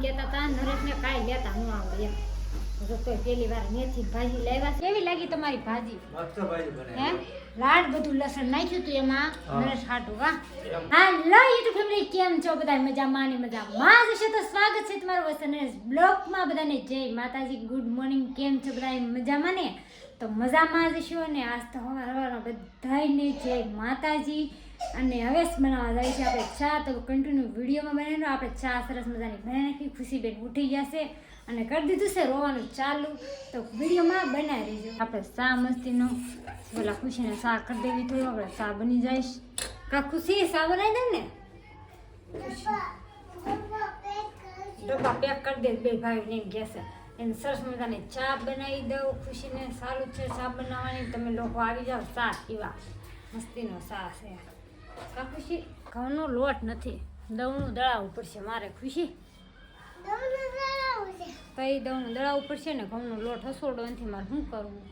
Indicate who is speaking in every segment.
Speaker 1: કહેતા હતા નરેશને કાંઈ લેતા ન આવડે એમ. તો પેલી વાર મેથી ભાજી લાવ્યા. કેવી લાગી તમારી ભાજી?
Speaker 2: મસ્ત ભાજી બનાવી.
Speaker 1: હે લાડ બધું લસણ નાખ્યું તું એમાં નરેશ હાટું. વાહ હાલો યુટ્યુબ ફેમિલી, કેમ છો બધા? મજામાં ને મજામાં જ હશો તો સ્વાગત છે તમારું વસનરેશ બ્લોગમાં. બધાને જય માતાજી, ગુડ મોર્નિંગ. કેમ છો બધા? મજામાં ને? તો મજામાં જ છો ને? આજ તો સવારમાં બધાને જય માતાજી. અને હવે બનાવવા જાય છે આપણે ચા. તો કન્ટિન્યુ વિડીયોમાં બનાવીને આપણે ચા સરસ મજાની બનાવી નાખી. ખુશીબેન ઉઠી ગયા છે અને કરી દીધું છે રોવાનું ચાલુ. તો વિડીયોમાં બનાવી રહીજો. આપણે ચા મસ્તીનો પેલા ખુશીને ચા કરી દેવી થોડું. આપણે ચા બની જઈશ. કા ખુશી ચા બનાવી દે ને? ડબ્બા પેક કરી દે બે ભાઈને એમ કહેશે. એને સરસ મજાની ચા બનાવી દઉં. ખુશીને સારું છે ચા બનાવવાની. તમે લોકો આવી જાઓ ચા પીવા. મસ્તીનો ચા છે. કા ખુશી? ઘઉંનો લોટ નથી, દવનું દળાવવું પડશે મારે. ખુશી કઈ દવનું દળાવવું પડશે ને? ઘઉંનો લોટ હસોડો નથી મારે. શું કરવું?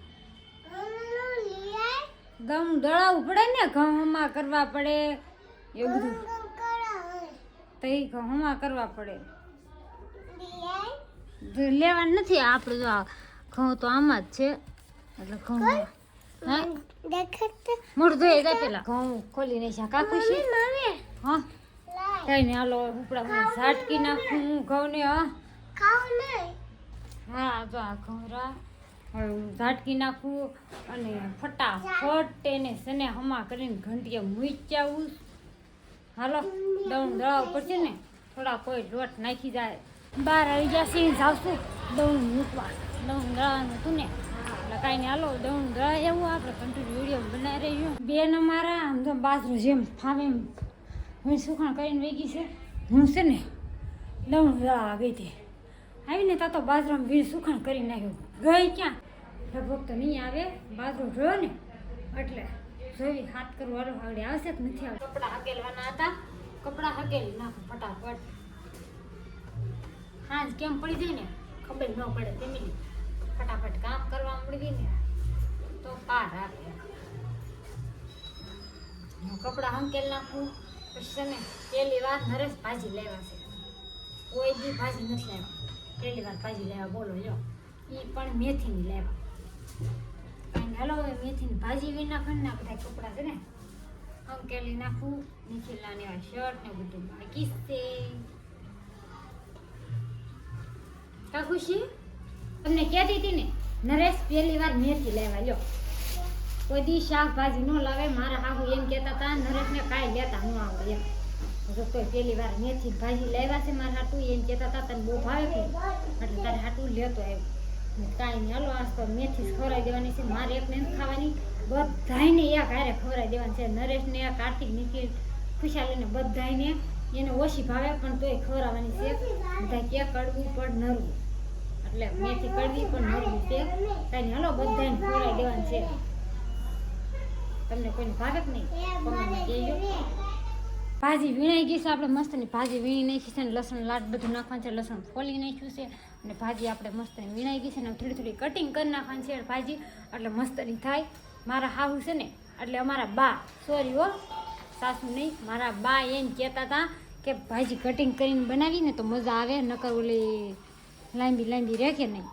Speaker 1: ઘઉં દળાવવું પડે ને, ઘઉંમાં કરવા પડે એવું બધું. તો એ ઘઉંમાં કરવા પડે. લેવાનું નથી આપણે. જો ઘઉં તો આમાં જ છે એટલે ઘઉં મોઢું ધોઈ જાય પેલા. ઘઉં ખોલી નહીં છે. કા ખુશી? હા કઈ નહીં હાલો ઉપડા ઝાટકી નાખું ઘઉં ને. હા જો આ ઘઉંરા ઝાટકી નાખું અને ફટાફટ એને સને હમા કરીને ઘંટીએ મૂકી આવું. હાલો દવણ દળાવવું પડશે ને. થોડા કોઈ લોટ નાખી જાય. બહાર આવી જશે જાવશું દવણ મૂકવા. દવણ દળાવવાનું હતું ને એટલે કાંઈ નહીં. હાલો દવણ દળાય એવું આપણે કન્ટિન્યુ વિડીયો બનાવી રહ્યું. બેન અમારા આમ તો બાજરો જેમ ફાવે એમ હું સુખાણ કરીને વેગી છે. હું છે ને દવણ દળાવવા ગઈ હતી. આવીને ત્યાં તો બાજરામાં વીર સુખાણ કરી નાખ્યું. ગઈ ક્યાં? લગભગ તો નહીં આવે. બાજરો જોયો ને એટલે જોઈ હાથ કરવું વાળો આવડે આવશે કે નથી આવડે. કપડાં હકેલવાના હતા, કપડાં હકેલી નાખું ફટાફટ. હાજ કેમ પડી જાય ને ખબર ન પડે. ફેમિલી ફટાફટ કામ કરવા મળી ગઈ ને તો પાર આપે. કપડાં હંકેલ નાખું. પછી છે ને પહેલી વાર નરેશ ભાજી લેવા છે. કોઈ દી ભાજી નથી લેવા. પહેલી વાર ભાજી લેવા બોલો જો. એ પણ મેથીની લેવા. કાંઈ હાલો હવે મેથીની ભાજી વી નાખવાનું ને બધા કપડાં છે ને હંકેલી નાખું. નીચેલા એવા શર્ટ ને બધું બાકી છે. કા ખુશી? તમને કહેતી હતી ને નરેશ પહેલી વાર મેથી લેવા. લ્યો કોઈ દી શાકભાજી ન લાવે. મારા હાહુ એમ કહેતા હતા નરેશને કાંઈ લેતા ન આવડે એમ. તો કોઈ પહેલી વાર મેથી ભાજી લાવ્યા છે મારા હાટું. એમ કહેતા હતા તને બહુ ભાવે કે એટલે તારે હાટું લેતો આવ્યો. કાંઈ નહીં હાલો આજ તો મેથી ખવડાવી દેવાની છે. મારે એકને નથી ખાવાની, બધાને એક હારે ખવડાવી દેવાની છે. નરેશને કાર્તિક નિખિલ ખુશાલીને બધાને એને ઓછી ભાવે પણ તોય ખવડાવવાની છે. બધા કે કડવું પણ નરવું એટલે મેથી કડવી પણ નરવી છે. કાંઈ હાલો બધાને ખવડાવી દેવાની છે. તમને કોઈને ભાવે કે નહીં કોમેન્ટમાં કહેજો. ભાજી વીણાઈ ગઈ છે. આપણે મસ્તની ભાજી વીણી નાખી છે ને લસણ લાટ બધું નાખવાનું છે. લસણ ફોલી નાખ્યું છે અને ભાજી આપણે મસ્તની વીણાઈ ગઈ છે ને થોડી થોડી કટિંગ કરી નાખવાની છે ભાજી એટલે મસ્તની થાય. મારા હાહુ છે ને એટલે અમારા બા, સોરી હો સાસુ નહીં, મારા બા એમ કહેતા હતા કે ભાજી કટિંગ કરીને બનાવી ને તો મજા આવે. નકર ઓલી લાંબી લાંબી રહે કે નહીં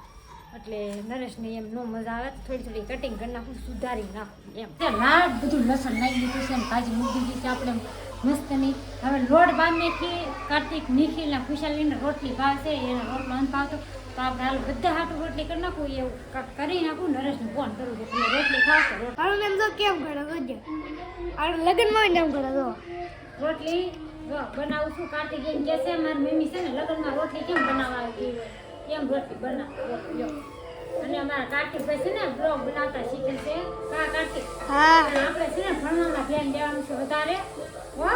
Speaker 1: એટલે નરેશને એમ નો મજા આવે. થોડી થોડી કટિંગ કરી નાખું, સુધારી નાખું એમ. લાડ બધું લસણ નાખી દીધું છે ને ભાજી મૂકી દીધી છે આપણે મસ્તની. હવે લોટ બાંધી નાખી. કાર્તિક નિખિલને ખુશાલીને રોટલી ભાવશે. એને રોટલો નથી ભાવતો તો આપણે હાલ બધા હાટું રોટલી કરી નાખું. એવું કરી નાખું. નરેશને ફોન કરું કે તમે રોટલી ખાવશો?
Speaker 3: એમ તો કેમ કરે લગ્નમાં એમ કરે તો
Speaker 1: રોટલી જો બનાવું છું. કાર્તિક એમ કહે છે મારી મમ્મી છે ને લગ્નમાં રોટલી કેમ બનાવવા કેમ રોટલી બનાવ. અને અમારા કાર્તિકભાઈ છે ને બ્લોગ બનાવતા શીખે છે. કા કાર્તિક?
Speaker 3: હા
Speaker 1: આપણે છે ને ભણવામાં ધ્યાન દેવાનું છે વધારે. હો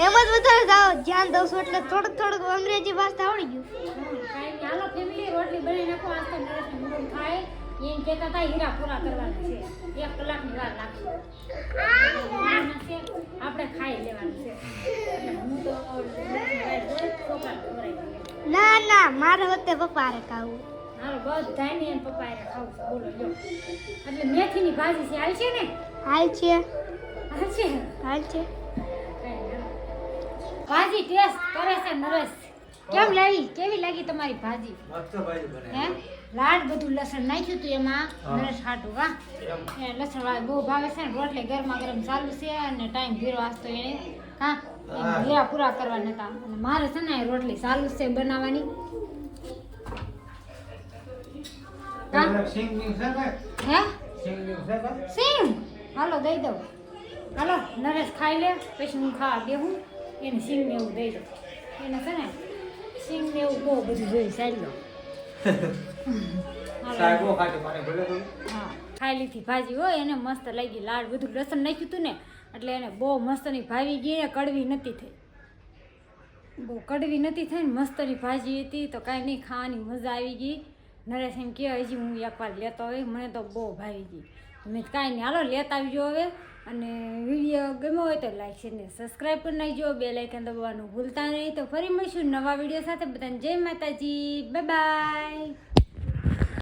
Speaker 3: એમ જ વધારે ધ્યાન દઉં છું એટલે થોડુંક થોડુંક અંગ્રેજી ભાષા આવડી ગયું.
Speaker 1: કાંઈ નહીં હાલો ફેમિલી રોટલી બનાવી નાખો. આજ તો નરેશને મોડું થાય. એમ કહેતા હતા હીરા પૂરા કરવાના છે. 1 કલાકની વાર લાગશે. આપણે ખાઈ લેવાનું છે. એટલે હું તો છોકરા ખવડાવી.
Speaker 3: ના ના મારે વખતે પપ્પા રે ખાવું.
Speaker 1: હાલો બધાને એને પપ્પા એને ખાવું છે. બોલો લો એટલે મેથીની ભાજી છે. હાલ છે ને?
Speaker 3: હાલ છે
Speaker 1: હાલ છે.
Speaker 3: હાલ છે.
Speaker 1: ભાજી ટેસ્ટ કરે છે નરેશ. કેમ લાગી કેવી લાગી તમારી ભાજી
Speaker 2: મસ્ત ભાજી બને
Speaker 1: હે લાડ બધું લસણ નાખ્યું તું એમાં
Speaker 2: હા.
Speaker 1: નરેશ ખાટું વા એ લસણ વાળું બહુ ભાવે છે ને રોટલે ગરમા ગરમ ચાલુ છે અને ટાઈમ ભીરો વાસતો એને હા
Speaker 2: હા.
Speaker 1: ભીરા પૂરા કરવા નતા અને મારે છે ને રોટલી ચાલુ છે બનાવવાની હા?
Speaker 2: સિંગ ની છે ને
Speaker 1: હે
Speaker 2: સિંગ ની છે ને
Speaker 1: સિંગ હાલો દઈ દઉં હાલો નરેશ ખાઈ લે પછી હું ખાવા દેવું એને સિંગ ને એવું દઈ દઉં એને છે ને સિંગ ને એવું બહુ બધું જોઈ ચાલી લો
Speaker 2: સાહેબો ખાતે મને ભલે તો
Speaker 1: હા ખાઈ લીધી ભાજી હોય એને મસ્ત લાગી લાડ બધું લસણ નાખ્યું હતું ને એટલે એને બહુ મસ્તની ભાવી ગઈ ને કડવી નથી થઈ બહુ કડવી નથી થઈ ને મસ્તની ભાજી હતી તો કાંઈ નહીં ખાવાની મજા આવી ગઈ નરેશ એમ કે હજી હું એકવાર લેતો હોય મને તો બહુ ભાવી ગઈ મેં કીધું કાંઈ નહીં હાલો લેતા આવજો હવે અને વિડીયો ગમ્યો હોય તો લાઈક છે ને સબસ્ક્રાઈબ કરી નાખજો બે લાઇકન દબાવવાનું ભૂલતા નહીં તો ફરી મળીશું નવા વિડીયો સાથે બધાને જય માતાજી બાય બાય